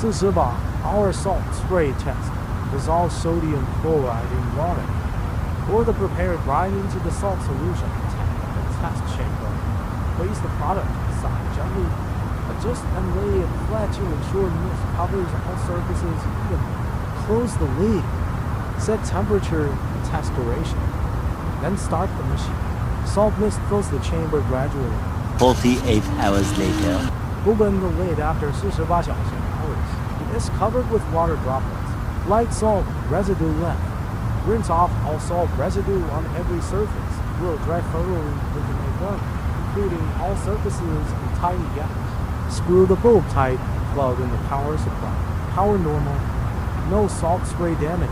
40 bar, our salt spray test. Dissolve sodium chloride in water. Pour the prepared brine into the salt solution. Tap the test chamber. Place the product inside gently. Adjust and lay it flat to ensure mist covers all surfaces evenly. Close the lid. Set temperature and test duration. Then start the machine. Salt mist fills the chamber gradually. 48 hours later. Open the lid after 48 hours. It is covered with water droplets. Light salt residue left. Rinse off all salt residue on every surface. Will dry thoroughly with an A1, including all surfaces and tiny gaps. Screw the bulb tight and plug in the power supply. Power normal. No salt spray damage.